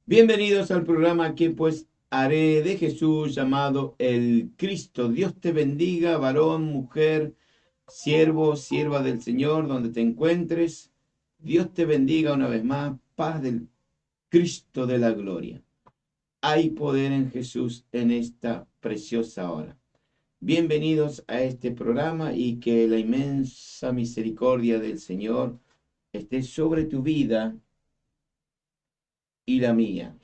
Bienvenidos al programa que pues haré de Jesús llamado el Cristo. Dios te bendiga, varón, mujer, siervo, sierva del Señor, donde te encuentres. Dios te bendiga una vez más. Paz del Cristo de la gloria. Hay poder en Jesús en esta preciosa hora. Bienvenidos a este programa y que la inmensa misericordia del Señor esté sobre tu vida y la mía.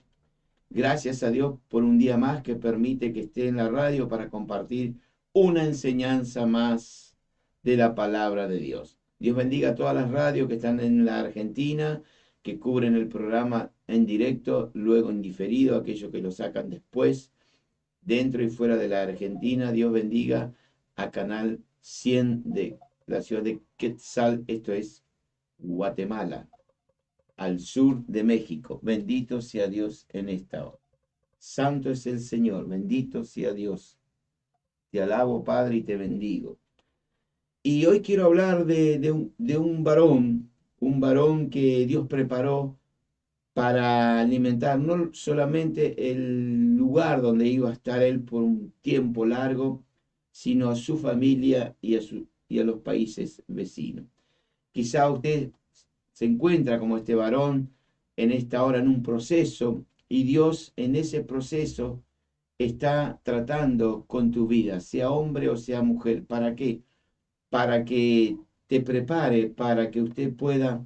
Gracias a Dios por un día más que permite que esté en la radio para compartir una enseñanza más de la palabra de Dios. Dios bendiga a todas las radios que están en la Argentina, que cubren el programa en directo, luego en diferido, aquellos que lo sacan después, dentro y fuera de la Argentina. Dios bendiga a Canal 100 de la ciudad de Quetzal, esto es Guatemala, al sur de México. Bendito sea Dios en esta hora. Santo es el Señor, bendito sea Dios. Te alabo, Padre, y te bendigo. Y hoy quiero hablar de un varón que Dios preparó para alimentar no solamente el lugar donde iba a estar él por un tiempo largo, sino a su familia y a los países vecinos. Quizá usted se encuentra como este varón en esta hora en un proceso y Dios en ese proceso está tratando con tu vida, sea hombre o sea mujer. ¿Para qué? Para que te prepare, para que usted pueda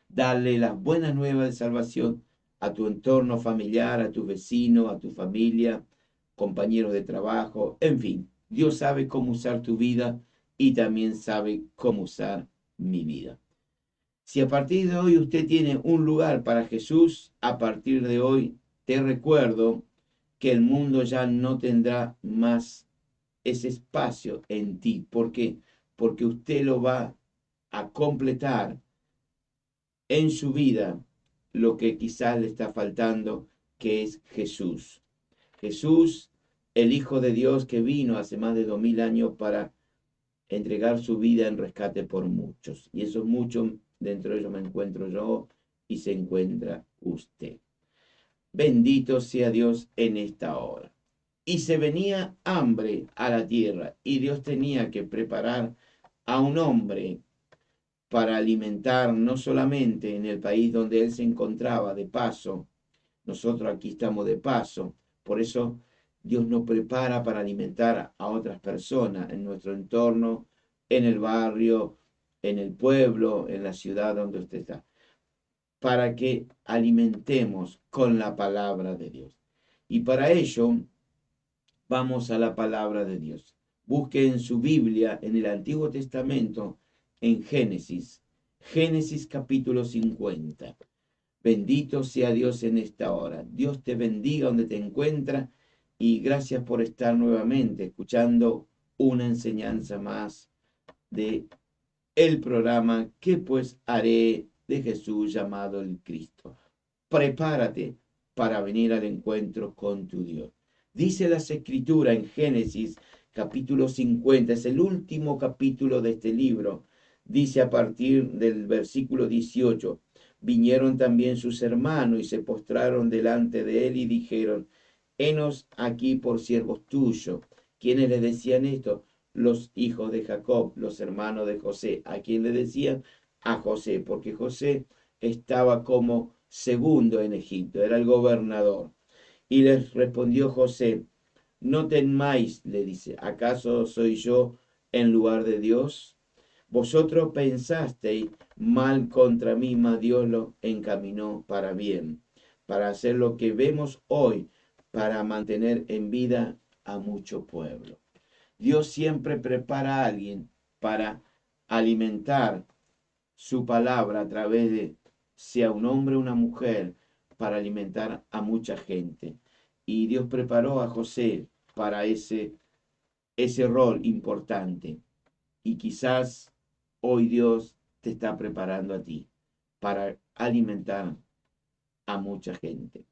darle las buenas nuevas de salvación a tu entorno familiar, a tu vecino, a tu familia, compañeros de trabajo, en fin. Dios sabe cómo usar tu vida y también sabe cómo usar mi vida. Si a partir de hoy usted tiene un lugar para Jesús, a partir de hoy te recuerdo que el mundo ya no tendrá más ese espacio en ti. ¿Por qué? Porque usted lo va a completar en su vida lo que quizás le está faltando, que es Jesús. Jesús, el Hijo de Dios que vino hace más de 2000 años para entregar su vida en rescate por muchos. Y esos muchos, dentro de ellos me encuentro yo y se encuentra usted. Bendito sea Dios en esta hora. Y se venía hambre a la tierra y Dios tenía que preparar a un hombre para alimentar no solamente en el país donde él se encontraba de paso, nosotros aquí estamos de paso, por eso Dios nos prepara para alimentar a otras personas en nuestro entorno, en el barrio, en el pueblo, en la ciudad donde usted está, para que alimentemos con la palabra de Dios. Y para ello vamos a la palabra de Dios. Busque en su Biblia, en el Antiguo Testamento, en Génesis, Génesis capítulo 50. Bendito sea Dios en esta hora. Dios te bendiga donde te encuentras y gracias por estar nuevamente escuchando una enseñanza más de el programa que pues haré de Jesús llamado el Cristo. Prepárate para venir al encuentro con tu Dios. Dice las Escrituras en Génesis capítulo 50, es el último capítulo de este libro. Dice a partir del versículo 18, vinieron también sus hermanos y se postraron delante de él y dijeron, henos aquí por siervos tuyos. ¿Quiénes le decían esto? Los hijos de Jacob, los hermanos de José. ¿A quién le decían? A José, porque José estaba como segundo en Egipto, era el gobernador. Y les respondió José, no temáis, le dice, ¿acaso soy yo en lugar de Dios? Vosotros pensasteis mal contra mí, mas Dios lo encaminó para bien, para hacer lo que vemos hoy, para mantener en vida a mucho pueblo. Dios siempre prepara a alguien para alimentar su palabra a través de, sea un hombre o una mujer, para alimentar a mucha gente. Y Dios preparó a José para ese rol importante. Y quizás hoy Dios te está preparando a ti para alimentar a mucha gente.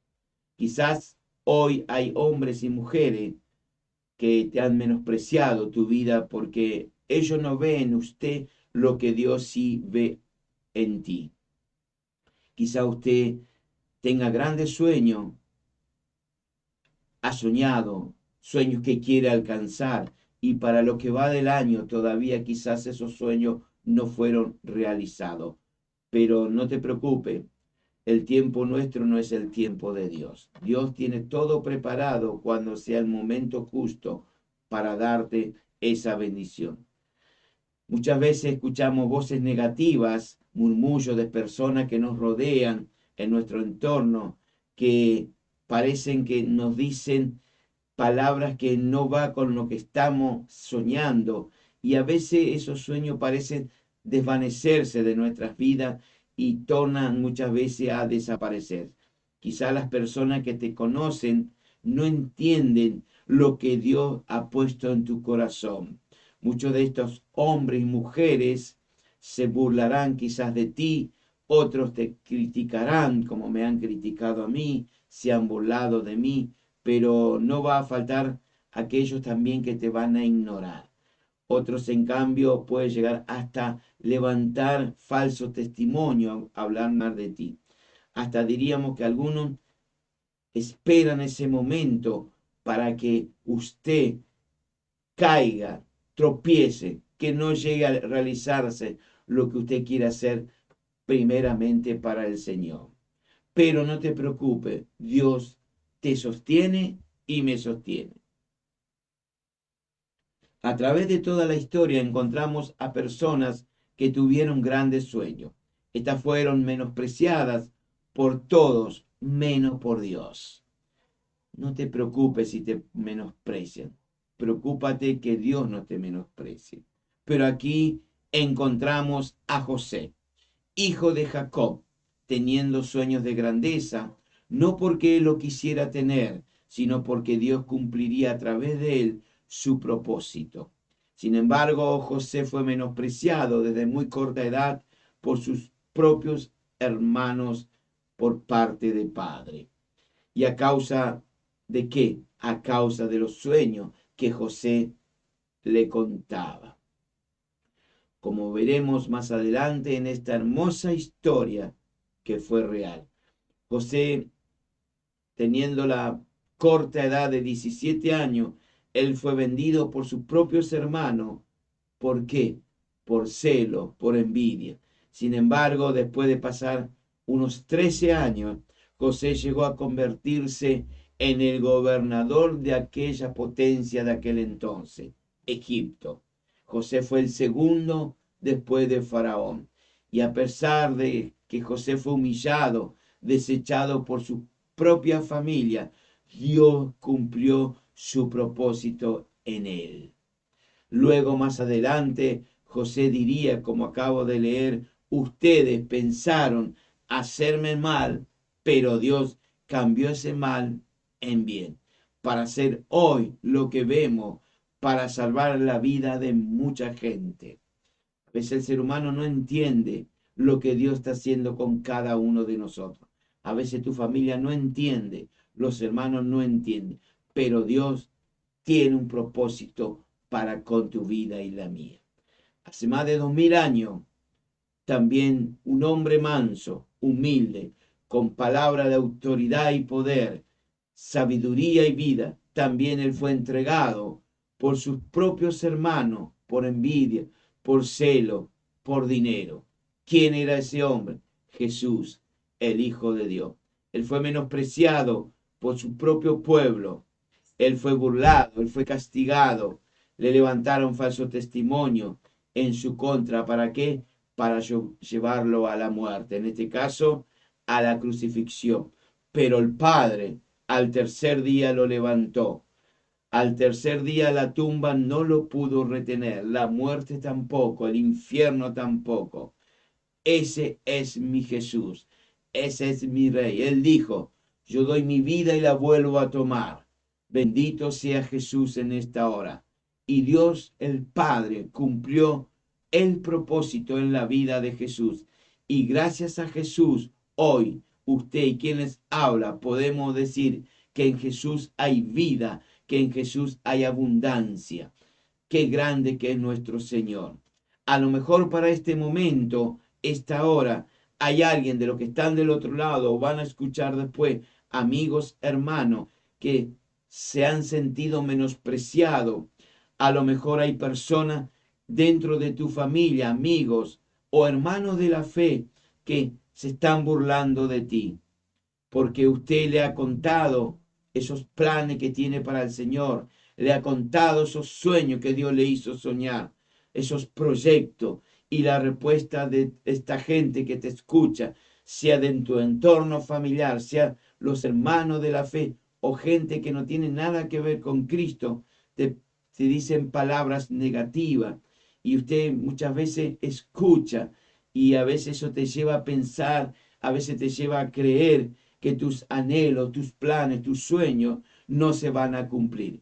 Quizás hoy hay hombres y mujeres que te han menospreciado tu vida porque ellos no ven en usted lo que Dios sí ve en ti. Quizá usted tenga grandes sueños, ha soñado, sueños que quiere alcanzar, y para lo que va del año todavía quizás esos sueños no fueron realizados. Pero no te preocupes, el tiempo nuestro no es el tiempo de Dios. Dios tiene todo preparado cuando sea el momento justo para darte esa bendición. Muchas veces escuchamos voces negativas, murmullos de personas que nos rodean en nuestro entorno, que parecen que nos dicen palabras que no va con lo que estamos soñando, y a veces esos sueños parecen desvanecerse de nuestras vidas y tornan muchas veces a desaparecer. Quizá las personas que te conocen no entienden lo que Dios ha puesto en tu corazón. Muchos de estos hombres y mujeres se burlarán quizás de ti, otros te criticarán como me han criticado a mí, se han burlado de mí, pero no va a faltar aquellos también que te van a ignorar. Otros, en cambio, pueden llegar hasta levantar falso testimonio, hablar mal de ti. Hasta diríamos que algunos esperan ese momento para que usted caiga, tropiece, que no llegue a realizarse lo que usted quiere hacer primeramente para el Señor. Pero no te preocupes, Dios te sostiene y me sostiene. A través de toda la historia encontramos a personas que tuvieron grandes sueños. Estas fueron menospreciadas por todos, menos por Dios. No te preocupes si te menosprecian. Preocúpate que Dios no te menosprecie. Pero aquí encontramos a José, hijo de Jacob, teniendo sueños de grandeza, no porque él lo quisiera tener, sino porque Dios cumpliría a través de él su propósito. Sin embargo, José fue menospreciado desde muy corta edad por sus propios hermanos por parte de padre. ¿Y a causa de qué? A causa de los sueños que José le contaba. Como veremos más adelante en esta hermosa historia que fue real. José, teniendo la corta edad de 17 años, él fue vendido por sus propios hermanos. ¿Por qué? Por celo, por envidia. Sin embargo, después de pasar unos 13 años, José llegó a convertirse en el gobernador de aquella potencia de aquel entonces, Egipto. José fue el segundo después de Faraón. Y a pesar de que José fue humillado, desechado por su propia familia, Dios cumplió su propósito en él. Luego, más adelante, José diría, como acabo de leer, ustedes pensaron hacerme mal, pero Dios cambió ese mal en bien, para hacer hoy lo que vemos, para salvar la vida de mucha gente. A veces el ser humano no entiende lo que Dios está haciendo con cada uno de nosotros. A veces tu familia no entiende, los hermanos no entienden, pero Dios tiene un propósito para con tu vida y la mía. Hace más de 2000 años, también un hombre manso, humilde, con palabra de autoridad y poder, sabiduría y vida, también él fue entregado por sus propios hermanos, por envidia, por celo, por dinero. ¿Quién era ese hombre? Jesús, el Hijo de Dios. Él fue menospreciado por su propio pueblo. Él fue burlado, él fue castigado. Le levantaron falso testimonio en su contra. ¿Para qué? Para llevarlo a la muerte. En este caso, a la crucifixión. Pero el Padre al tercer día lo levantó. Al tercer día la tumba no lo pudo retener, la muerte tampoco, el infierno tampoco. Ese es mi Jesús, ese es mi Rey. Él dijo, yo doy mi vida y la vuelvo a tomar. Bendito sea Jesús en esta hora. Y Dios el Padre cumplió el propósito en la vida de Jesús. Y gracias a Jesús, hoy usted y quienes habla, podemos decir que en Jesús hay vida, que en Jesús hay abundancia. Qué grande que es nuestro Señor. A lo mejor para este momento, esta hora, hay alguien de los que están del otro lado o van a escuchar después, amigos, hermanos, que se han sentido menospreciados. A lo mejor hay personas dentro de tu familia, amigos o hermanos de la fe que se están burlando de ti, porque usted le ha contado esos planes que tiene para el Señor, le ha contado esos sueños que Dios le hizo soñar, esos proyectos, y la respuesta de esta gente que te escucha, sea de tu entorno familiar, sea los hermanos de la fe o gente que no tiene nada que ver con Cristo, te dicen palabras negativas y usted muchas veces escucha y a veces eso te lleva a pensar, a veces te lleva a creer que tus anhelos, tus planes, tus sueños no se van a cumplir.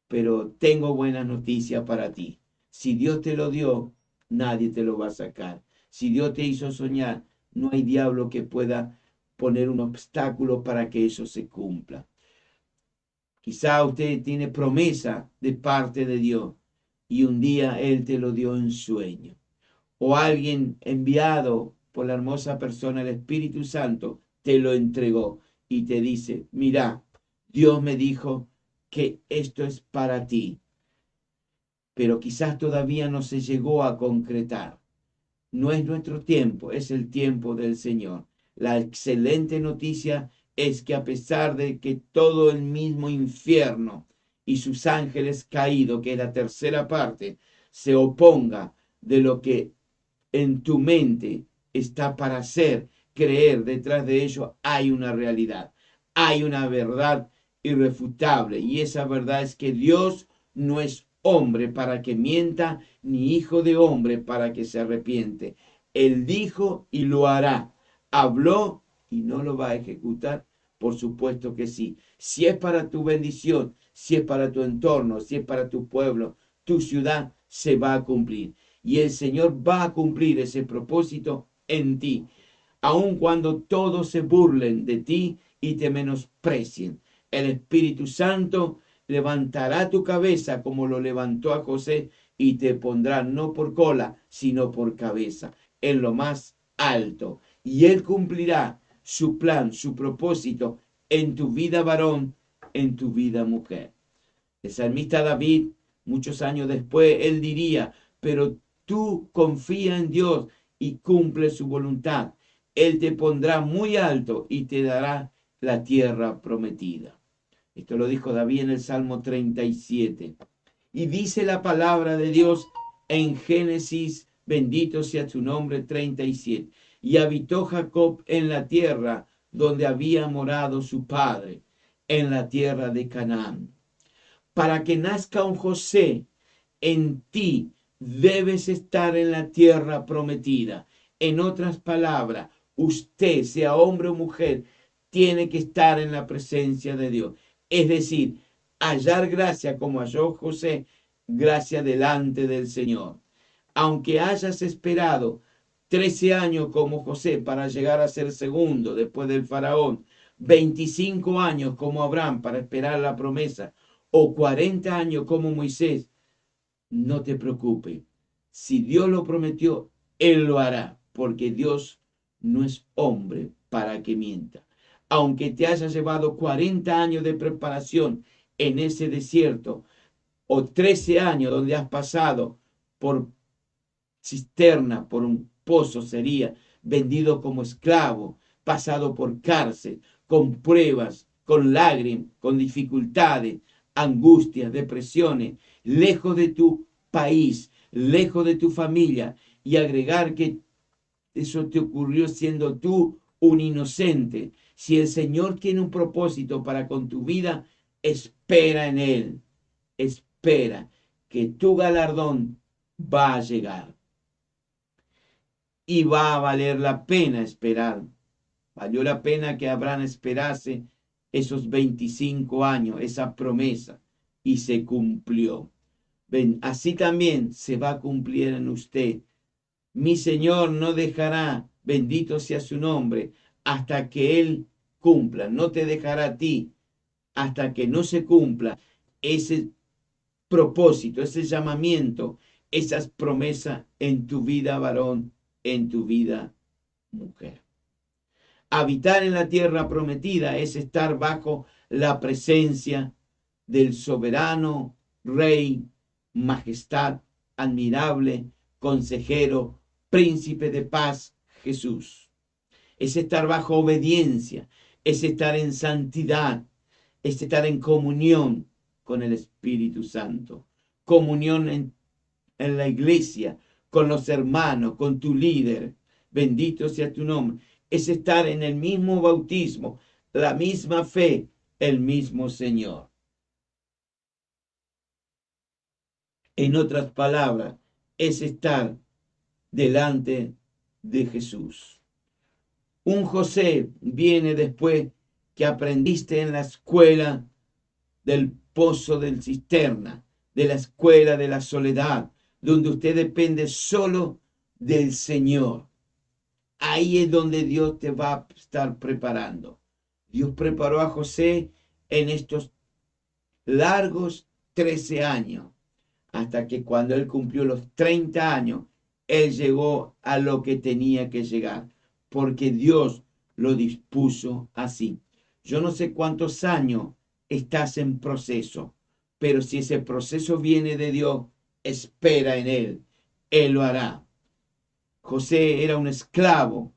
Pero tengo buena noticia para ti. Si Dios te lo dio, nadie te lo va a sacar. Si Dios te hizo soñar, no hay diablo que pueda poner un obstáculo para que eso se cumpla. Quizá usted tiene promesa de parte de Dios y un día Él te lo dio en sueño. O alguien enviado por la hermosa persona, el Espíritu Santo, te lo entregó y te dice, mira, Dios me dijo que esto es para ti, pero quizás todavía no se llegó a concretar. No es nuestro tiempo, es el tiempo del Señor. La excelente noticia es que a pesar de que todo el mismo infierno y sus ángeles caídos, que es la tercera parte, se oponga de lo que en tu mente está para hacer, creer, detrás de ello hay una realidad, hay una verdad irrefutable, y esa verdad es que Dios no es hombre para que mienta, ni hijo de hombre para que se arrepiente. Él dijo y lo hará, habló y no lo va a ejecutar. Por supuesto que sí. Si es para tu bendición, si es para tu entorno, si es para tu pueblo, tu ciudad, se va a cumplir. Y el Señor va a cumplir ese propósito en ti, aun cuando todos se burlen de ti y te menosprecien. El Espíritu Santo levantará tu cabeza como lo levantó a José y te pondrá no por cola, sino por cabeza, en lo más alto. Y Él cumplirá su plan, su propósito en tu vida varón, en tu vida mujer. El salmista David, muchos años después, él diría, pero tú confía en Dios y cumple su voluntad. Él te pondrá muy alto y te dará la tierra prometida. Esto lo dijo David en el Salmo 37. Y dice la palabra de Dios en Génesis, bendito sea su nombre, 37. Y habitó Jacob en la tierra donde había morado su padre, en la tierra de Canaán. Para que nazca un José en ti, debes estar en la tierra prometida. En otras palabras, usted, sea hombre o mujer, tiene que estar en la presencia de Dios. Es decir, hallar gracia como halló José, gracia delante del Señor. Aunque hayas esperado 13 años como José para llegar a ser segundo después del faraón, 25 años como Abraham para esperar la promesa, o 40 años como Moisés, no te preocupes. Si Dios lo prometió, Él lo hará, porque Dios no es hombre para que mienta. Aunque te haya llevado 40 años de preparación en ese desierto, o 13 años donde has pasado por cisterna, por un pozo sería, vendido como esclavo, pasado por cárcel, con pruebas, con lágrimas, con dificultades, angustias, depresiones, lejos de tu país, lejos de tu familia, y agregar que eso te ocurrió siendo tú un inocente. Si el Señor tiene un propósito para con tu vida, espera en Él, espera que tu galardón va a llegar y va a valer la pena esperar. Valió la pena que Abraham esperase esos 25 años, esa promesa, y se cumplió. Ven, así también se va a cumplir en usted. Mi Señor no dejará, bendito sea su nombre, hasta que Él cumpla. No te dejará a ti hasta que no se cumpla ese propósito, ese llamamiento, esas promesas en tu vida varón, en tu vida mujer. Habitar en la tierra prometida es estar bajo la presencia del soberano Rey, Majestad, admirable, consejero, príncipe de paz, Jesús. Es estar bajo obediencia, es estar en santidad, es estar en comunión con el Espíritu Santo, comunión en la iglesia, con los hermanos, con tu líder. Bendito sea tu nombre. Es estar en el mismo bautismo, la misma fe, el mismo Señor. En otras palabras, es estar delante de Jesús. Un José viene después que aprendiste en la escuela del pozo del cisterna, de la escuela de la soledad, donde usted depende solo del Señor. Ahí es donde Dios te va a estar preparando. Dios preparó a José en estos largos 13 años, hasta que cuando él cumplió los 30 años, él llegó a lo que tenía que llegar, porque Dios lo dispuso así. Yo no sé cuántos años estás en proceso, pero si ese proceso viene de Dios, espera en Él. Él lo hará. José era un esclavo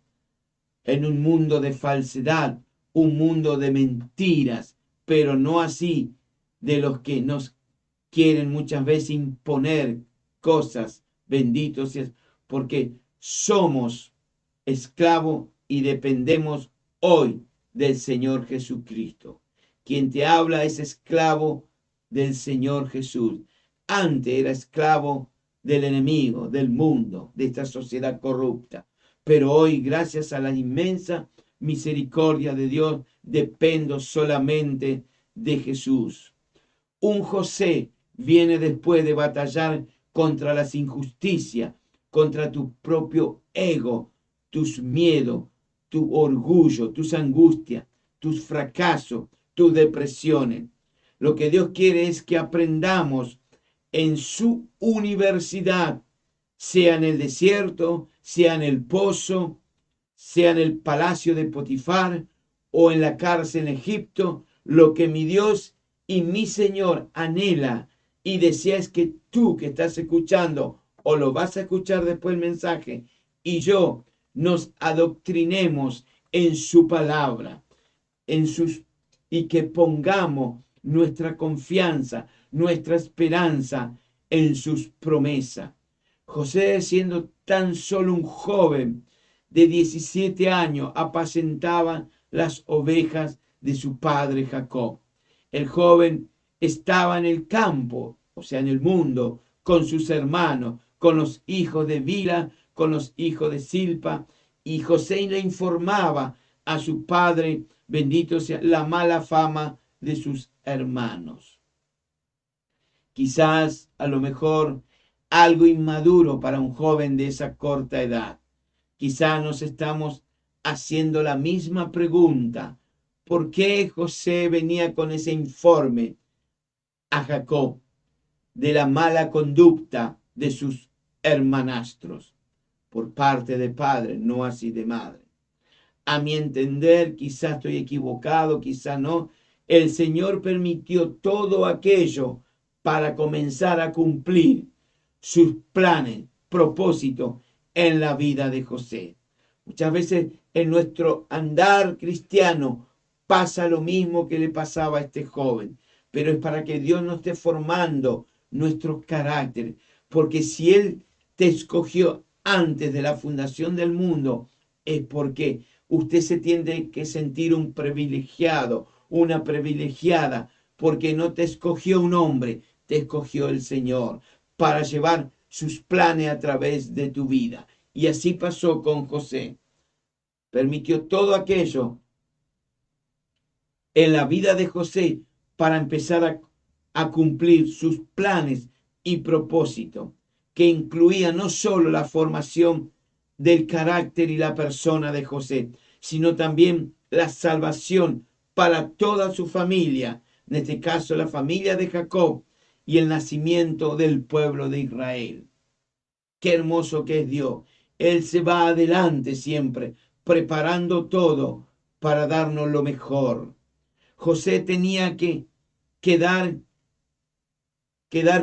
en un mundo de falsedad, un mundo de mentiras, pero no así de los que nos quieren muchas veces imponer cosas. Benditos seas, porque somos esclavos y dependemos hoy del Señor Jesucristo. Quien te habla es esclavo del Señor Jesús. Antes era esclavo del enemigo, del mundo, de esta sociedad corrupta. Pero hoy, gracias a la inmensa misericordia de Dios, dependo solamente de Jesús. Un José viene después de batallar contra las injusticias, contra tu propio ego, tus miedos, tu orgullo, tus angustias, tus fracasos, tus depresiones. Lo que Dios quiere es que aprendamos en su universidad, sea en el desierto, sea en el pozo, sea en el palacio de Potifar o en la cárcel en Egipto, lo que mi Dios y mi Señor anhela y desea es que tú que estás escuchando o lo vas a escuchar después el mensaje y yo nos adoctrinemos en su palabra, en sus y que pongamos nuestra confianza, nuestra esperanza en sus promesas. José, siendo tan solo un joven de 17 años, apacentaba las ovejas de su padre Jacob. El joven estaba en el campo, o sea, en el mundo, con sus hermanos, con los hijos de Bila, con los hijos de Silpa, y José le informaba a su padre, bendito sea, la mala fama de sus hermanos. Quizás, a lo mejor, algo inmaduro para un joven de esa corta edad. Quizás nos estamos haciendo la misma pregunta. ¿Por qué José venía con ese informe a Jacob de la mala conducta de sus hermanastros? Por parte de padre, no así de madre. A mi entender, quizás estoy equivocado, quizás no. El Señor permitió todo aquello para comenzar a cumplir sus planes, propósitos en la vida de José. Muchas veces en nuestro andar cristiano pasa lo mismo que le pasaba a este joven, pero es para que Dios nos esté formando nuestro carácter, porque si Él te escogió antes de la fundación del mundo, es porque usted se tiene que sentir un privilegiado, una privilegiada, porque no te escogió un hombre, te escogió el Señor para llevar sus planes a través de tu vida. Y así pasó con José. Permitió todo aquello en la vida de José para empezar a cumplir sus planes y propósitos, que incluía no solo la formación del carácter y la persona de José, sino también la salvación para toda su familia, en este caso la familia de Jacob, y el nacimiento del pueblo de Israel. Qué hermoso que es Dios. Él se va adelante siempre preparando todo para darnos lo mejor. José tenía que dar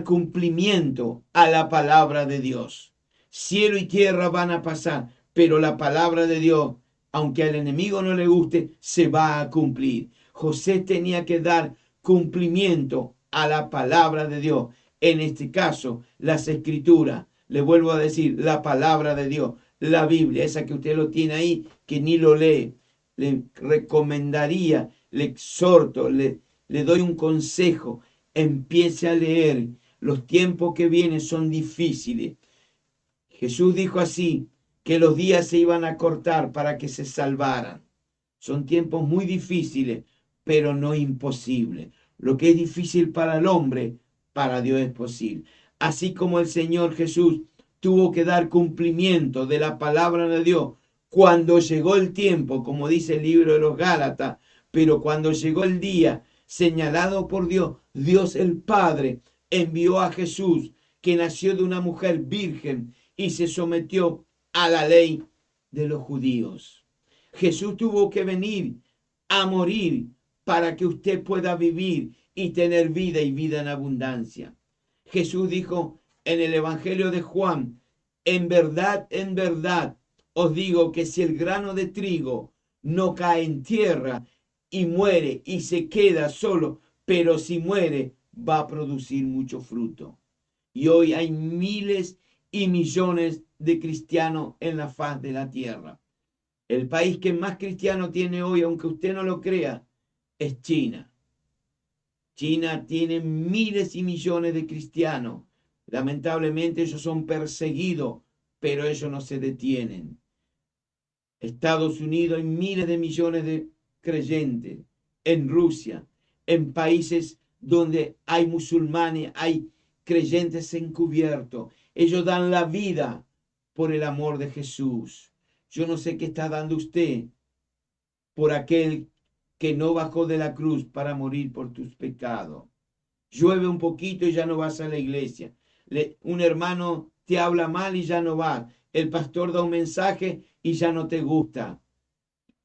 cumplimiento a la palabra de Dios. Cielo y tierra van a pasar, pero la palabra de Dios, aunque al enemigo no le guste, se va a cumplir. José tenía que dar cumplimiento a la palabra de Dios. En este caso, las escrituras. Le vuelvo a decir, la palabra de Dios, la Biblia, esa que usted lo tiene ahí, que ni lo lee. Le recomendaría, le exhorto, le doy un consejo. Empiece a leer. Los tiempos que vienen son difíciles. Jesús dijo así, que los días se iban a cortar para que se salvaran. Son tiempos muy difíciles, pero no imposibles. Lo que es difícil para el hombre, para Dios es posible. Así como el Señor Jesús tuvo que dar cumplimiento de la palabra de Dios cuando llegó el tiempo, como dice el libro de los Gálatas, pero cuando llegó el día señalado por Dios, Dios el Padre envió a Jesús, que nació de una mujer virgen y se sometió a la ley de los judíos. Jesús tuvo que venir a morir para que usted pueda vivir y tener vida y vida en abundancia. Jesús dijo en el Evangelio de Juan, en verdad, os digo que si el grano de trigo no cae en tierra y muere y se queda solo, pero si muere va a producir mucho fruto. Y hoy hay miles y millones de cristianos en la faz de la tierra. El país que más cristianos tiene hoy, aunque usted no lo crea, es China. China tiene miles y millones de cristianos. Lamentablemente ellos son perseguidos, pero ellos no se detienen. Estados Unidos hay miles de millones de creyentes. En Rusia, en países donde hay musulmanes, hay creyentes encubiertos. Ellos dan la vida por el amor de Jesús. Yo no sé qué está dando usted por aquel que no bajó de la cruz para morir por tus pecados. Llueve un poquito y ya no vas a la iglesia. Un hermano te habla mal y ya no vas. El pastor da un mensaje y ya no te gusta.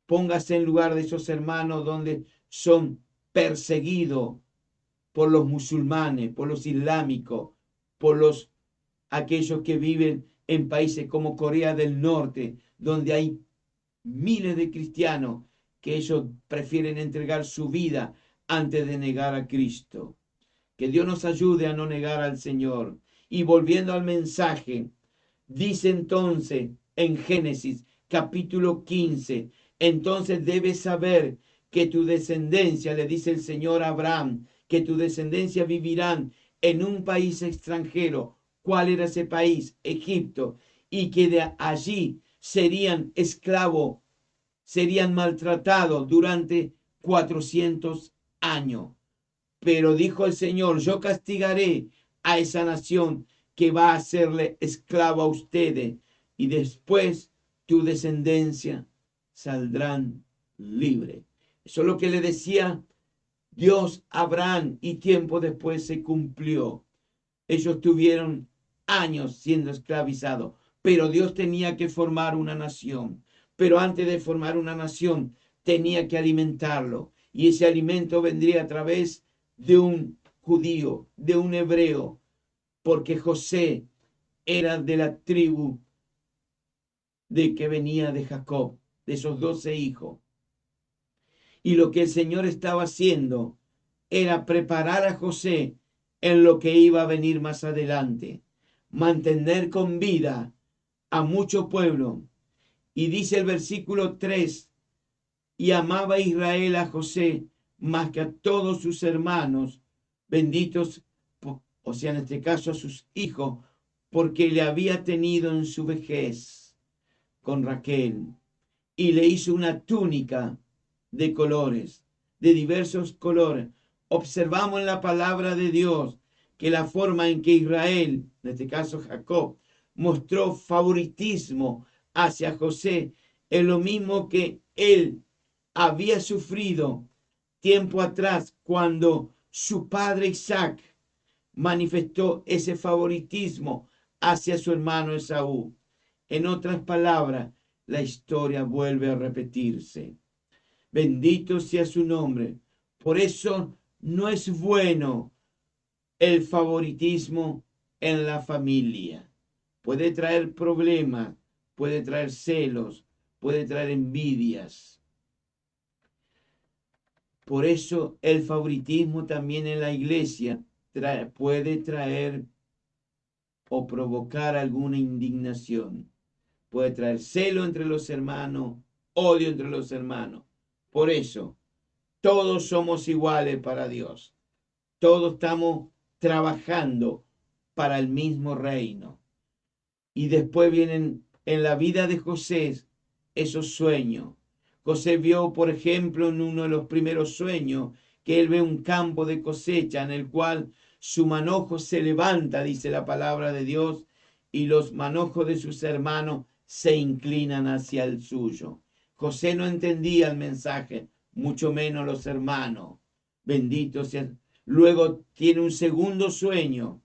Póngase en lugar de esos hermanos donde son perseguidos por los musulmanes, por los islámicos, por aquellos que viven en países como Corea del Norte, donde hay miles de cristianos que ellos prefieren entregar su vida antes de negar a Cristo. Que Dios nos ayude a no negar al Señor. Y volviendo al mensaje, dice entonces en Génesis capítulo 15, entonces debes saber que tu descendencia, le dice el Señor a Abraham, que tu descendencia vivirán en un país extranjero. ¿Cuál era ese país? Egipto. Y que de allí serían esclavos, serían maltratados durante 400 años. Pero dijo el Señor, yo castigaré a esa nación que va a hacerle esclavo a ustedes, y después tu descendencia saldrán libres. Eso es lo que le decía Dios a Abraham, y tiempo después se cumplió. Ellos tuvieron años siendo esclavizados, pero Dios tenía que formar una nación. Pero antes de formar una nación, tenía que alimentarlo. Y ese alimento vendría a través de un judío, de un hebreo, porque José era de la tribu de que venía de Jacob, de esos 12 hijos. Y lo que el Señor estaba haciendo era preparar a José en lo que iba a venir más adelante, mantener con vida a mucho pueblo. Y dice el versículo 3, y amaba Israel a José más que a todos sus hermanos, benditos, o sea, en este caso a sus hijos, porque le había tenido en su vejez con Raquel, y le hizo una túnica de colores, de diversos colores. Observamos en la palabra de Dios que la forma en que Israel, en este caso Jacob, mostró favoritismo hacia José es lo mismo que él había sufrido tiempo atrás cuando su padre Isaac manifestó ese favoritismo hacia su hermano Esaú. En otras palabras, la historia vuelve a repetirse. Bendito sea su nombre. Por eso no es bueno el favoritismo en la familia. Puede traer problemas, puede traer celos, puede traer envidias. Por eso el favoritismo también en la iglesia puede traer o provocar alguna indignación. Puede traer celo entre los hermanos, odio entre los hermanos. Por eso, todos somos iguales para Dios. Todos estamos trabajando para el mismo reino. Y después vienen en la vida de José esos sueños. José vio, por ejemplo, en uno de los primeros sueños, que él ve un campo de cosecha en el cual su manojo se levanta, dice la palabra de Dios, y los manojos de sus hermanos se inclinan hacia el suyo. José no entendía el mensaje, mucho menos los hermanos. Bendito sea. Luego tiene un segundo sueño,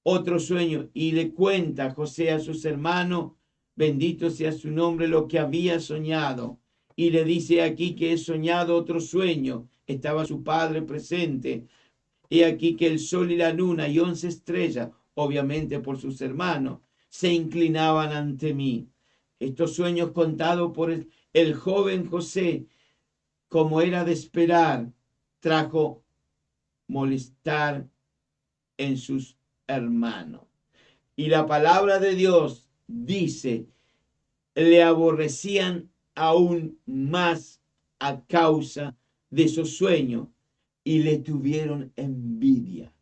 otro sueño, y le cuenta José a sus hermanos, bendito sea su nombre, lo que había soñado. Y le dice aquí que he soñado otro sueño. Estaba su padre presente. Y aquí que el sol y la luna y 11 estrellas, obviamente por sus hermanos, se inclinaban ante mí. Estos sueños contados por el joven José, como era de esperar, trajo molestar en sus hermanos. Y la palabra de Dios dice, le aborrecían aún más a causa de esos sueños y le tuvieron envidia.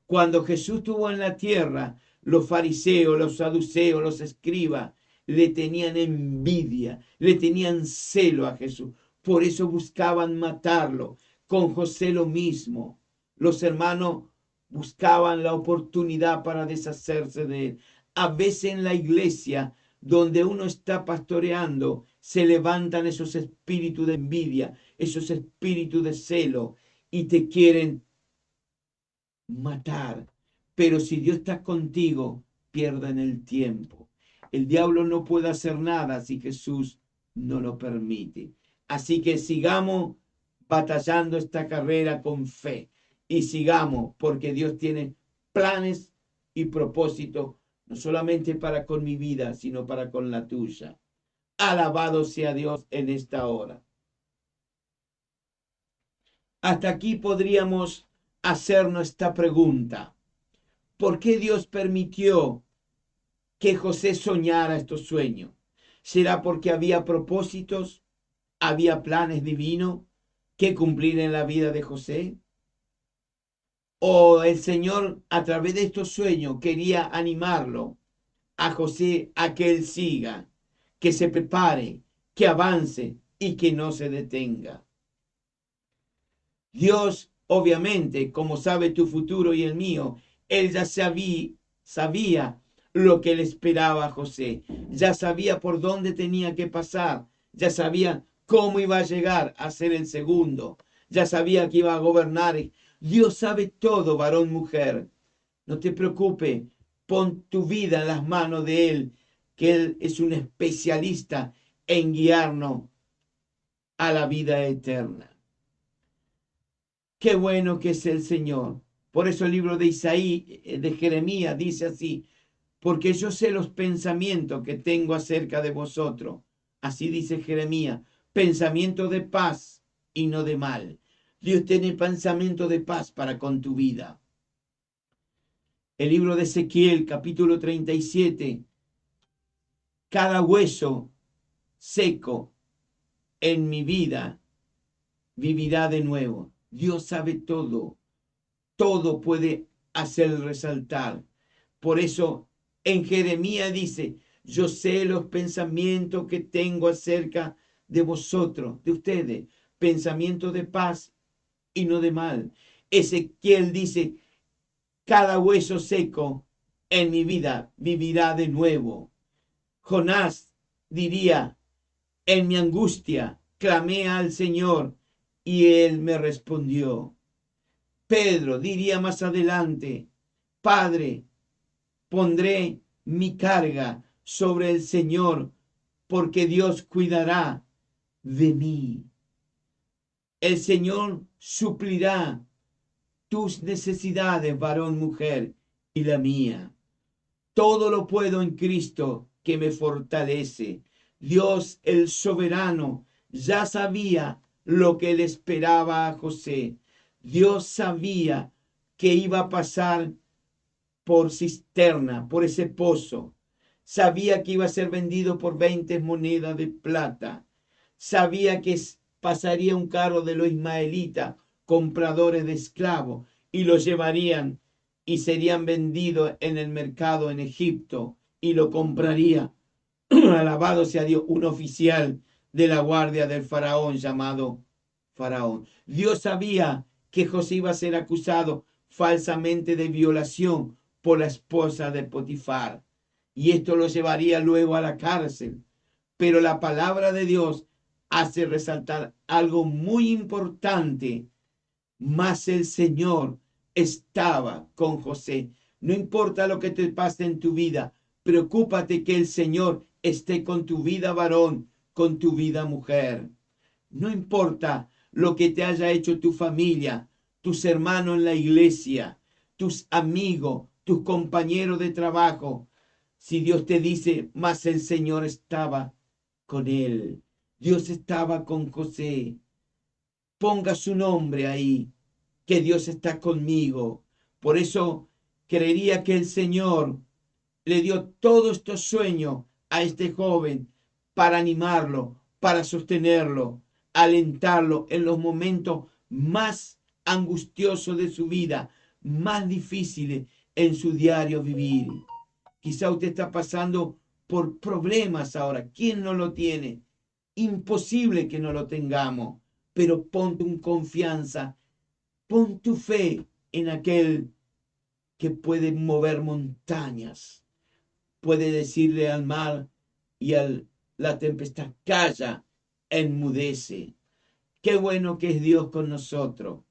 Cuando Jesús estuvo en la tierra, los fariseos, los saduceos, los escribas, le tenían envidia, le tenían celo a Jesús. Por eso buscaban matarlo. Con José lo mismo. Los hermanos buscaban la oportunidad para deshacerse de él. A veces en la iglesia, donde uno está pastoreando, se levantan esos espíritus de envidia, esos espíritus de celo, y te quieren matar. Pero si Dios está contigo, pierden el tiempo. El diablo no puede hacer nada si Jesús no lo permite. Así que sigamos batallando esta carrera con fe y sigamos, porque Dios tiene planes y propósitos, no solamente para con mi vida, sino para con la tuya. Alabado sea Dios en esta hora. Hasta aquí podríamos hacernos esta pregunta. ¿Por qué Dios permitió que José soñara estos sueños? ¿Será porque había propósitos, había planes divinos que cumplir en la vida de José? ¿O el Señor a través de estos sueños quería animarlo a José a que él siga, que se prepare, que avance y que no se detenga? Dios, obviamente, como sabe tu futuro y el mío, él ya sabía lo que le esperaba a José, ya sabía por dónde tenía que pasar, ya sabía cómo iba a llegar a ser el segundo, ya sabía que iba a gobernar. Dios sabe todo, varón, mujer. No te preocupes, pon tu vida en las manos de Él, que Él es un especialista en guiarnos a la vida eterna. Qué bueno que es el Señor. Por eso el libro de de Jeremías dice así, porque yo sé los pensamientos que tengo acerca de vosotros. Así dice Jeremías, pensamiento de paz y no de mal. Dios tiene pensamiento de paz para con tu vida. El libro de Ezequiel, capítulo 37, cada hueso seco en mi vida vivirá de nuevo. Dios sabe todo, todo puede hacer resaltar. Por eso en Jeremías dice, yo sé los pensamientos que tengo acerca de vosotros, de ustedes, pensamientos de paz y no de mal. Ezequiel dice, cada hueso seco en mi vida vivirá de nuevo. Jonás diría, en mi angustia clamé al Señor y Él me respondió. Pedro diría más adelante, Padre, pondré mi carga sobre el Señor porque Dios cuidará de mí. El Señor suplirá tus necesidades, varón, mujer, y la mía. Todo lo puedo en Cristo que me fortalece. Dios el soberano ya sabía lo que le esperaba a José. Dios sabía que iba a pasar por cisterna, por ese pozo. Sabía que iba a ser vendido por 20 monedas de plata. Sabía que pasaría un carro de los ismaelitas, compradores de esclavos, y los llevarían y serían vendidos en el mercado en Egipto, y lo compraría, alabado sea Dios, un oficial de la guardia del faraón llamado Faraón. Dios sabía que José iba a ser acusado falsamente de violación por la esposa de Potifar, y esto lo llevaría luego a la cárcel. Pero la palabra de Dios hace resaltar algo muy importante. Mas el Señor estaba con José. No importa lo que te pase en tu vida, preocúpate que el Señor esté con tu vida, varón, con tu vida, mujer. No importa lo que te haya hecho tu familia, tus hermanos en la iglesia, tus amigos, tus compañeros de trabajo. Si Dios te dice, mas el Señor estaba con él. Dios estaba con José. Ponga su nombre ahí, que Dios está conmigo. Por eso creería que el Señor le dio todos estos sueños a este joven para animarlo, para sostenerlo, alentarlo en los momentos más angustiosos de su vida, más difíciles en su diario vivir. Quizá usted está pasando por problemas ahora. ¿Quién no lo tiene? Imposible que no lo tengamos, pero pon tu confianza, pon tu fe en aquel que puede mover montañas, puede decirle al mar y a la tempestad, calla, enmudece. Qué bueno que es Dios con nosotros.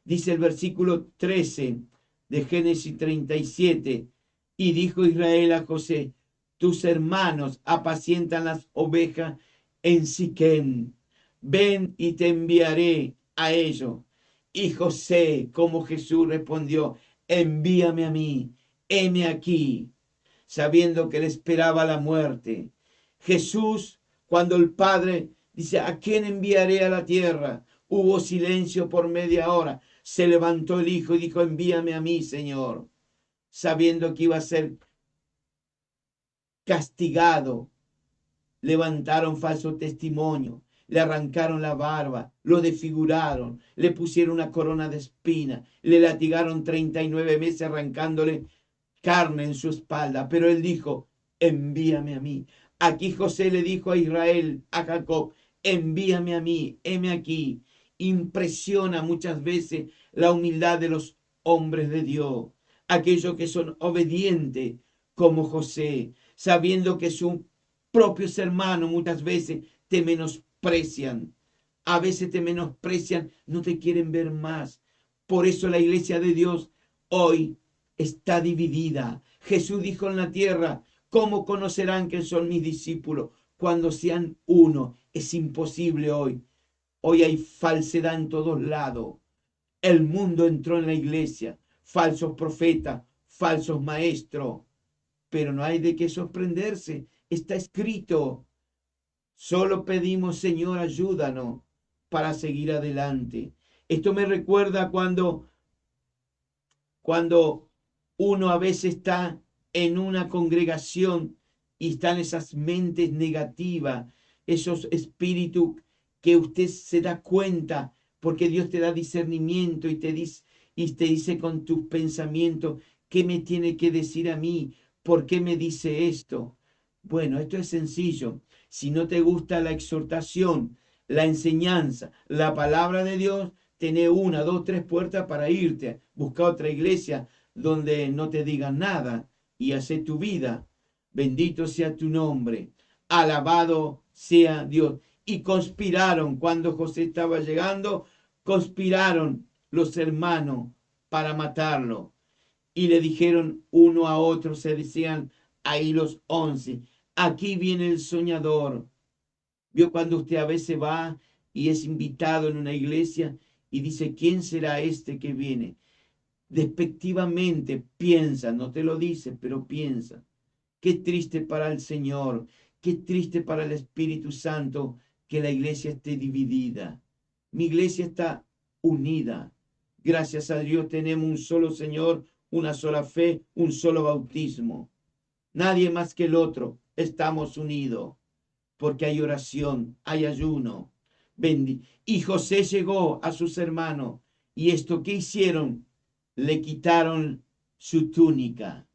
Dice el versículo 13 de Génesis 37, y dijo Israel a José, tus hermanos apacientan las ovejas en Siquem, ven y te enviaré a ellos. Y José, como Jesús, respondió, envíame a mí, heme aquí, sabiendo que le esperaba la muerte. Jesús, cuando el Padre dice, ¿a quién enviaré a la tierra? Hubo silencio por media hora. Se levantó el Hijo y dijo, envíame a mí, Señor, sabiendo que iba a ser castigado. Levantaron falso testimonio, le arrancaron la barba, lo desfiguraron, le pusieron una corona de espina, le latigaron 39 meses arrancándole carne en su espalda. Pero él dijo, envíame a mí. Aquí José le dijo a Israel, a Jacob, envíame a mí, heme aquí. Impresiona muchas veces la humildad de los hombres de Dios, aquellos que son obedientes como José, sabiendo que sus propios hermanos muchas veces te menosprecian. A veces te menosprecian, no te quieren ver más. Por eso la iglesia de Dios hoy está dividida. Jesús dijo en la tierra, ¿cómo conocerán que son mis discípulos? Cuando sean uno. Es imposible hoy. Hoy hay falsedad en todos lados. El mundo entró en la iglesia. Falsos profetas, falsos maestros. Pero no hay de qué sorprenderse. Está escrito. Solo pedimos, Señor, ayúdanos para seguir adelante. Esto me recuerda cuando uno a veces está en una congregación y están esas mentes negativas, esos espíritus que usted se da cuenta porque Dios te da discernimiento y te dice con tus pensamientos, ¿qué me tiene que decir a mí? ¿Por qué me dice esto? Bueno, esto es sencillo. Si no te gusta la exhortación, la enseñanza, la palabra de Dios, tener una, dos, tres puertas para irte. Busca otra iglesia donde no te digan nada y hacer tu vida. Bendito sea tu nombre. Alabado sea Dios. Y conspiraron cuando José estaba llegando, conspiraron los hermanos para matarlo. Y le dijeron uno a otro, se decían ahí los 11, Aquí viene el soñador. Vio cuando usted a veces va y es invitado en una iglesia y dice, ¿quién será este que viene? Despectivamente piensa, no te lo dice, pero piensa. Qué triste para el Señor, qué triste para el Espíritu Santo que la iglesia esté dividida. Mi iglesia está unida. Gracias a Dios tenemos un solo Señor, una sola fe, un solo bautismo. Nadie más que el otro. Estamos unidos porque hay oración, hay ayuno. Y José llegó a sus hermanos y esto que hicieron, le quitaron su túnica,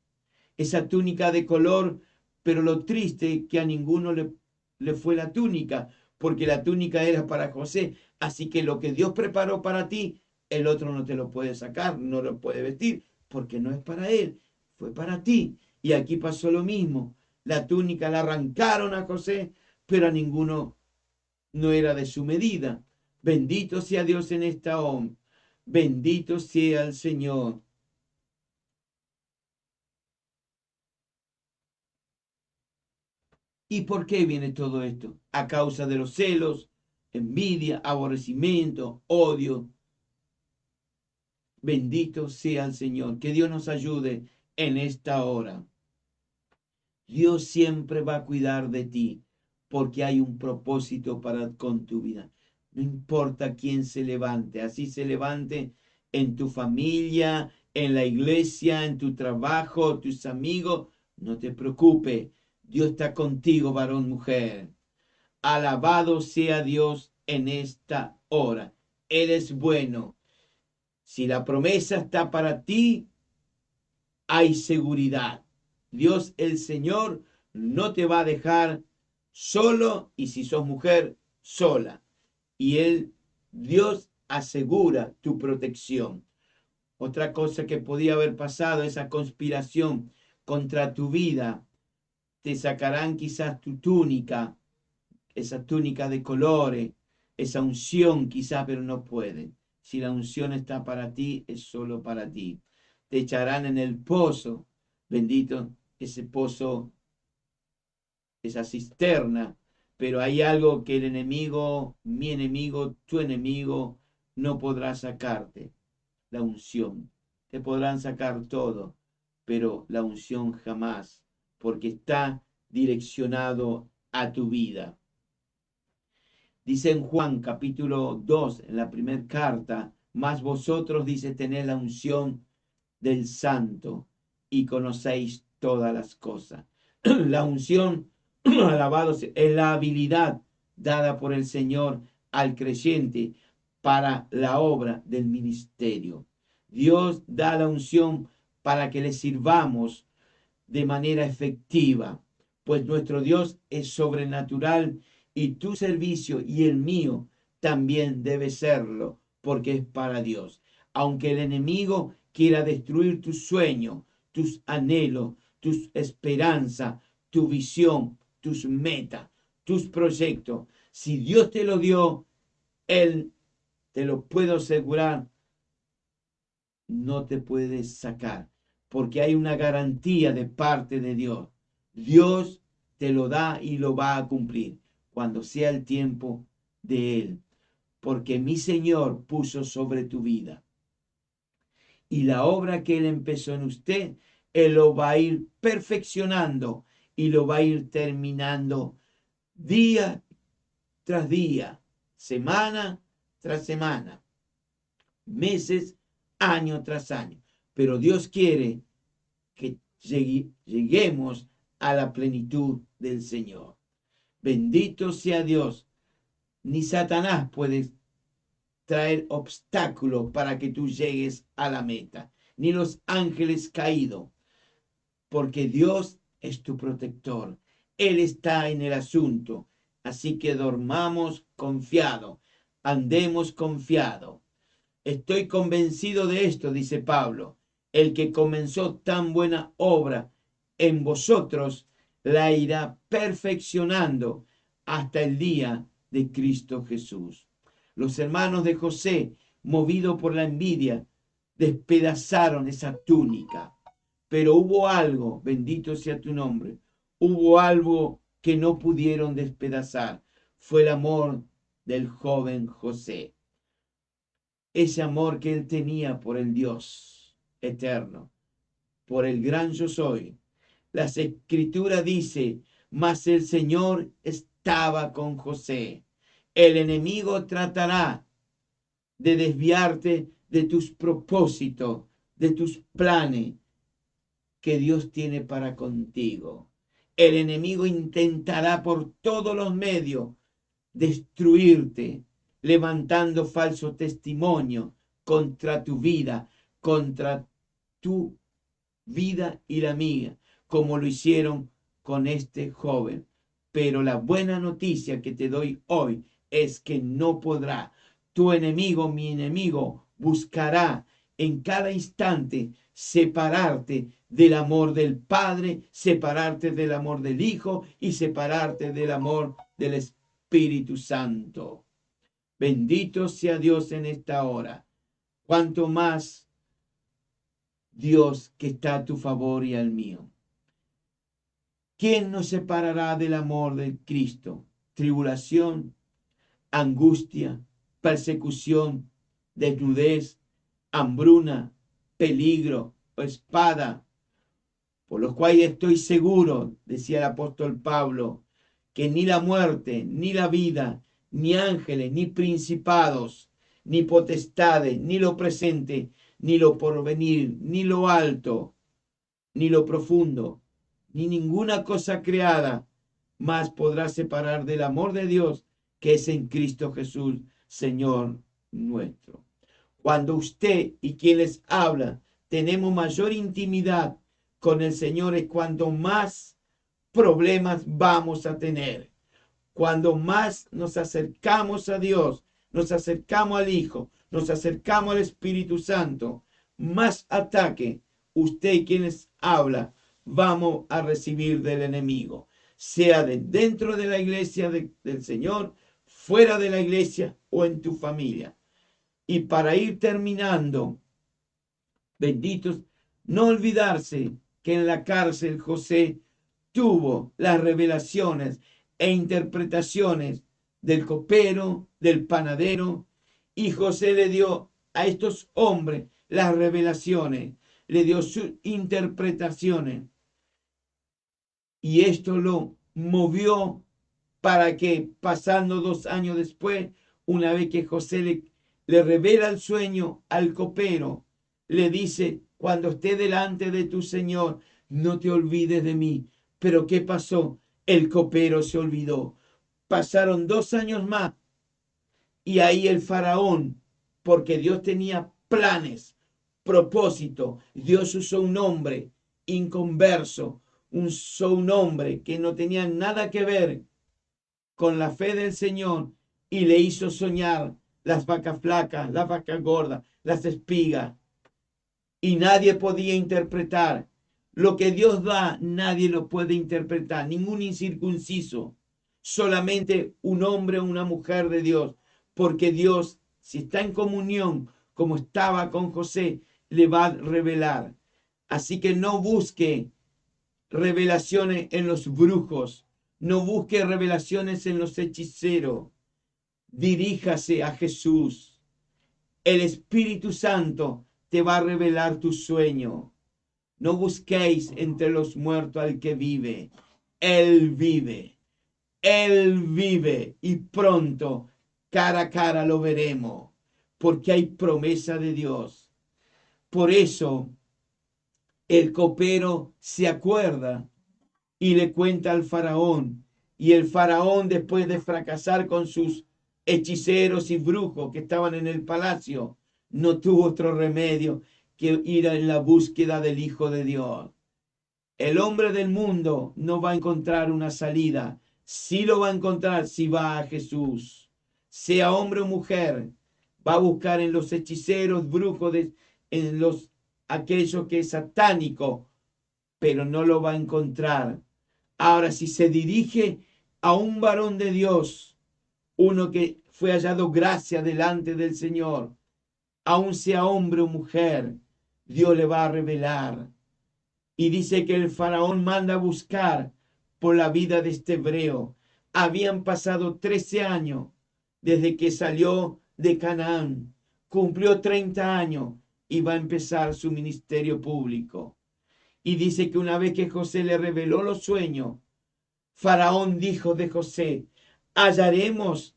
esa túnica de color, pero lo triste que a ninguno le fue la túnica, porque la túnica era para José. Así que lo que Dios preparó para ti, el otro no te lo puede sacar, no lo puede vestir, porque no es para él, fue para ti. Y aquí pasó lo mismo. La túnica la arrancaron a José, pero a ninguno no era de su medida. Bendito sea Dios en esta hora. Bendito sea el Señor. ¿Y por qué viene todo esto? A causa de los celos, envidia, aborrecimiento, odio. Bendito sea el Señor. Que Dios nos ayude en esta hora. Dios siempre va a cuidar de ti porque hay un propósito con tu vida. No importa quién se levante, así se levante en tu familia, en la iglesia, en tu trabajo, tus amigos. No te preocupes. Dios está contigo, varón, mujer. Alabado sea Dios en esta hora. Él es bueno. Si la promesa está para ti, hay seguridad. Dios el Señor no te va a dejar solo y si sos mujer, sola. Y Dios asegura tu protección. Otra cosa que podía haber pasado, esa conspiración contra tu vida, te sacarán quizás tu túnica, esa túnica de colores, esa unción quizás, pero no pueden. Si la unción está para ti, es solo para ti. Te echarán en el pozo, bendito, ese pozo, esa cisterna, pero hay algo que el enemigo, mi enemigo, tu enemigo, no podrá sacarte, la unción. Te podrán sacar todo, pero la unción jamás, porque está direccionado a tu vida. Dice en Juan capítulo 2, en la primera carta, mas vosotros, dice, tenéis la unción del santo y conocéis todas las cosas. La unción, alabado sea, es la habilidad dada por el Señor al creyente para la obra del ministerio. Dios da la unción para que le sirvamos de manera efectiva, pues nuestro Dios es sobrenatural y tu servicio y el mío también debe serlo, porque es para Dios. Aunque el enemigo quiera destruir tus sueños, tus anhelos, tus esperanzas, tu visión, tus metas, tus proyectos, si Dios te lo dio, Él, te lo puedo asegurar, no te puedes sacar, porque hay una garantía de parte de Dios. Dios te lo da y lo va a cumplir cuando sea el tiempo de Él, porque mi Señor puso sobre tu vida. Y la obra que Él empezó en usted, Él lo va a ir perfeccionando y lo va a ir terminando día tras día, semana tras semana, meses, año tras año. Pero Dios quiere que lleguemos a la plenitud del Señor. Bendito sea Dios. Ni Satanás puede traer obstáculos para que tú llegues a la meta, ni los ángeles caídos, porque Dios es tu protector. Él está en el asunto. Así que dormamos confiado, andemos confiado. Estoy convencido de esto, dice Pablo. El que comenzó tan buena obra en vosotros, la irá perfeccionando hasta el día de Cristo Jesús. Los hermanos de José, movidos por la envidia, despedazaron esa túnica. Pero hubo algo, bendito sea tu nombre, hubo algo que no pudieron despedazar. Fue el amor del joven José. Ese amor que él tenía por el Dios eterno, por el gran yo soy. Las escrituras dice, mas el Señor estaba con José. El enemigo tratará de desviarte de tus propósitos, de tus planes que Dios tiene para contigo. El enemigo intentará por todos los medios destruirte, levantando falso testimonio contra tu vida, contra tu vida y la mía, como lo hicieron con este joven. Pero la buena noticia que te doy hoy es que no podrá. Tu enemigo, mi enemigo, buscará en cada instante separarte del amor del Padre, separarte del amor del Hijo y separarte del amor del Espíritu Santo. Bendito sea Dios en esta hora. Cuanto más Dios que está a tu favor y al mío. ¿Quién nos separará del amor de Cristo? Tribulación, angustia, persecución, desnudez, hambruna, peligro o espada. Por los cuales estoy seguro, decía el apóstol Pablo, que ni la muerte, ni la vida, ni ángeles, ni principados, ni potestades, ni lo presente, ni lo porvenir, ni lo alto, ni lo profundo, ni ninguna cosa creada más podrá separar del amor de Dios que es en Cristo Jesús, Señor nuestro. Cuando usted y quien les habla tenemos mayor intimidad con el Señor, es cuando más problemas vamos a tener. Cuando más nos acercamos a Dios, nos acercamos al Hijo, nos acercamos al Espíritu Santo, más ataque usted y quienes habla vamos a recibir del enemigo, sea de dentro de la iglesia del Señor, fuera de la iglesia o en tu familia. Y para ir terminando, benditos, no olvidarse que en la cárcel José tuvo las revelaciones e interpretaciones del copero, del panadero, y José le dio a estos hombres las revelaciones, le dio sus interpretaciones, y esto lo movió para que pasando 2 años después, una vez que José le revela el sueño al copero, le dice, cuando esté delante de tu Señor, no te olvides de mí. Pero ¿qué pasó? El copero se olvidó. Pasaron 2 años más y ahí el faraón, porque Dios tenía planes, propósito, Dios usó un hombre inconverso, usó un hombre que no tenía nada que ver con la fe del Señor y le hizo soñar las vacas flacas, las vacas gordas, las espigas. Y nadie podía interpretar. Lo que Dios da, nadie lo puede interpretar, ningún incircunciso, solamente un hombre o una mujer de Dios, porque Dios, si está en comunión, como estaba con José, le va a revelar. Así que no busque revelaciones en los brujos, no busque revelaciones en los hechiceros, diríjase a Jesús. El Espíritu Santo te va a revelar tu sueño. No busquéis entre los muertos al que vive. Él vive. Él vive y pronto cara a cara lo veremos, porque hay promesa de Dios. Por eso el copero se acuerda y le cuenta al faraón. Y el faraón, después de fracasar con sus hechiceros y brujos que estaban en el palacio, no tuvo otro remedio que ir en la búsqueda del Hijo de Dios. El hombre del mundo no va a encontrar una salida. Sí lo va a encontrar si va a Jesús. Sea hombre o mujer, va a buscar en los hechiceros, brujos, en los aquellos que es satánico, pero no lo va a encontrar. Ahora, si se dirige a un varón de Dios, uno que fue hallado gracia delante del Señor, aun sea hombre o mujer, Dios le va a revelar. Y dice que el faraón manda a buscar por la vida de este hebreo. Habían pasado 13 años desde que salió de Canaán. Cumplió 30 años y va a empezar su ministerio público. Y dice que una vez que José le reveló los sueños, Faraón dijo de José: hallaremos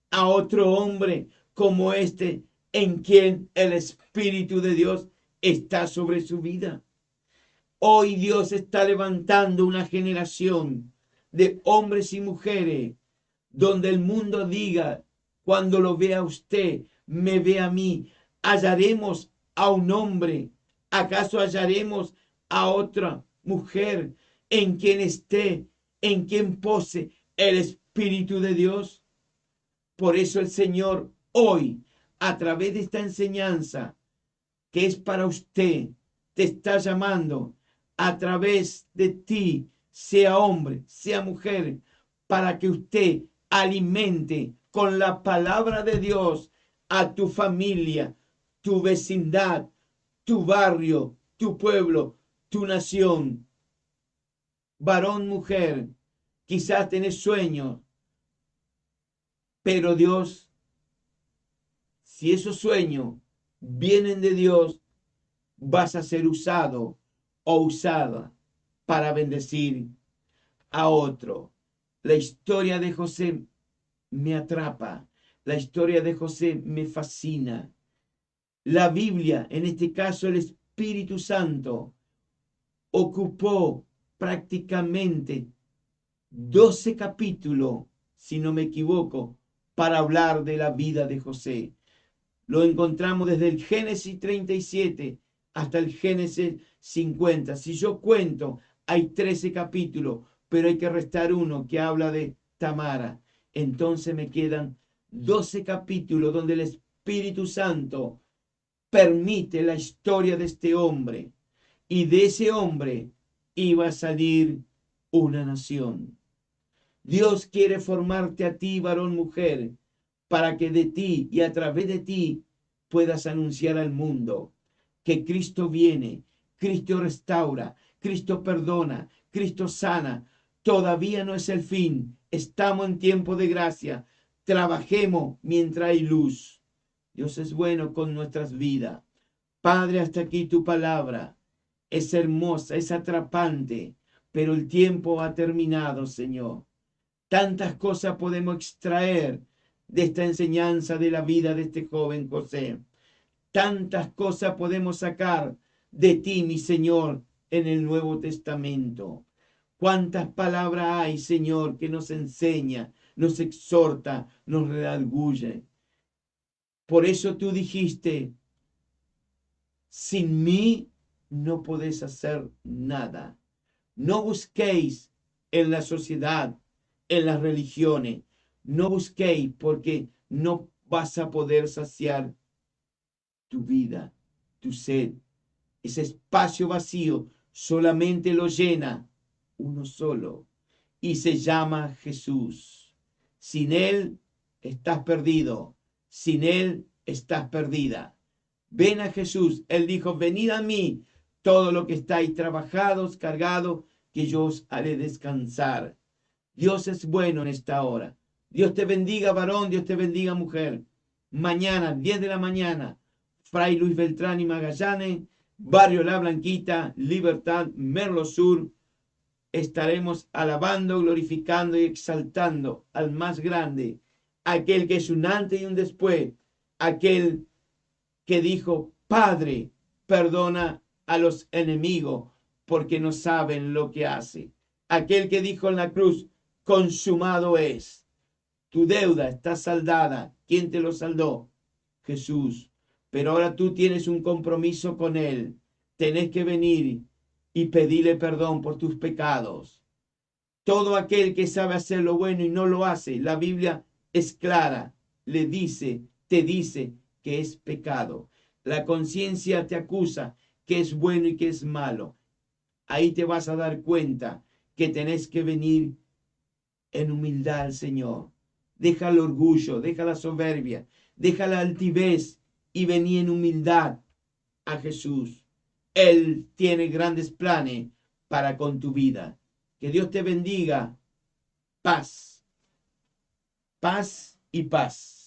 a otro hombre como este en quien el Espíritu de Dios está sobre su vida. Hoy Dios está levantando una generación de hombres y mujeres donde el mundo diga, cuando lo vea a usted, me ve a mí. ¿Hallaremos a un hombre? ¿Acaso hallaremos a otra mujer en quien esté, en quien pose el Espíritu de Dios? Por eso el Señor hoy, a través de esta enseñanza que es para usted, te está llamando a través de ti, sea hombre, sea mujer, para que usted alimente con la palabra de Dios a tu familia, tu vecindad, tu barrio, tu pueblo, tu nación. Varón, mujer, quizás tenés sueños, pero Dios, si esos sueños vienen de Dios, vas a ser usado o usada para bendecir a otro. La historia de José me atrapa. La historia de José me fascina. La Biblia, en este caso el Espíritu Santo, ocupó prácticamente 12 capítulos, si no me equivoco, para hablar de la vida de José. Lo encontramos desde el Génesis 37 hasta el Génesis 50. Si yo cuento, hay 13 capítulos, pero hay que restar uno que habla de Tamara. Entonces me quedan 12 capítulos donde el Espíritu Santo permite la historia de este hombre. Y de ese hombre iba a salir una nación. Dios quiere formarte a ti, varón, mujer, para que de ti y a través de ti puedas anunciar al mundo que Cristo viene, Cristo restaura, Cristo perdona, Cristo sana. Todavía no es el fin. Estamos en tiempo de gracia. Trabajemos mientras hay luz. Dios es bueno con nuestras vidas. Padre, hasta aquí tu palabra. Es hermosa, es atrapante, pero el tiempo ha terminado, Señor. Tantas cosas podemos extraer de esta enseñanza de la vida de este joven José. Tantas cosas podemos sacar de ti, mi Señor, en el Nuevo Testamento. Cuántas palabras hay, Señor, que nos enseña, nos exhorta, nos redarguye. Por eso tú dijiste, sin mí no podés hacer nada. No busquéis en la sociedad, en las religiones. No busquéis porque no vas a poder saciar tu vida, tu sed. Ese espacio vacío solamente lo llena uno solo y se llama Jesús. Sin Él estás perdido. Sin Él estás perdida. Ven a Jesús. Él dijo, venid a mí, todo lo que estáis trabajados, cargados, que yo os haré descansar. Dios es bueno en esta hora. Dios te bendiga, varón. Dios te bendiga, mujer. Mañana, 10 de la mañana, Fray Luis Beltrán y Magallanes, Barrio La Blanquita, Libertad, Merlo Sur. Estaremos alabando, glorificando y exaltando al más grande, aquel que es un antes y un después, aquel que dijo, Padre, perdona a los enemigos porque no saben lo que hace. Aquel que dijo en la cruz, consumado es. Tu deuda está saldada. ¿Quién te lo saldó? Jesús. Pero ahora tú tienes un compromiso con Él. Tenés que venir y pedirle perdón por tus pecados. Todo aquel que sabe hacer lo bueno y no lo hace, la Biblia es clara. Le dice, te dice que es pecado. La conciencia te acusa que es bueno y que es malo. Ahí te vas a dar cuenta que tenés que venir en humildad al Señor. Deja el orgullo, deja la soberbia, deja la altivez y vení en humildad a Jesús. Él tiene grandes planes para con tu vida. Que Dios te bendiga. Paz, paz y paz.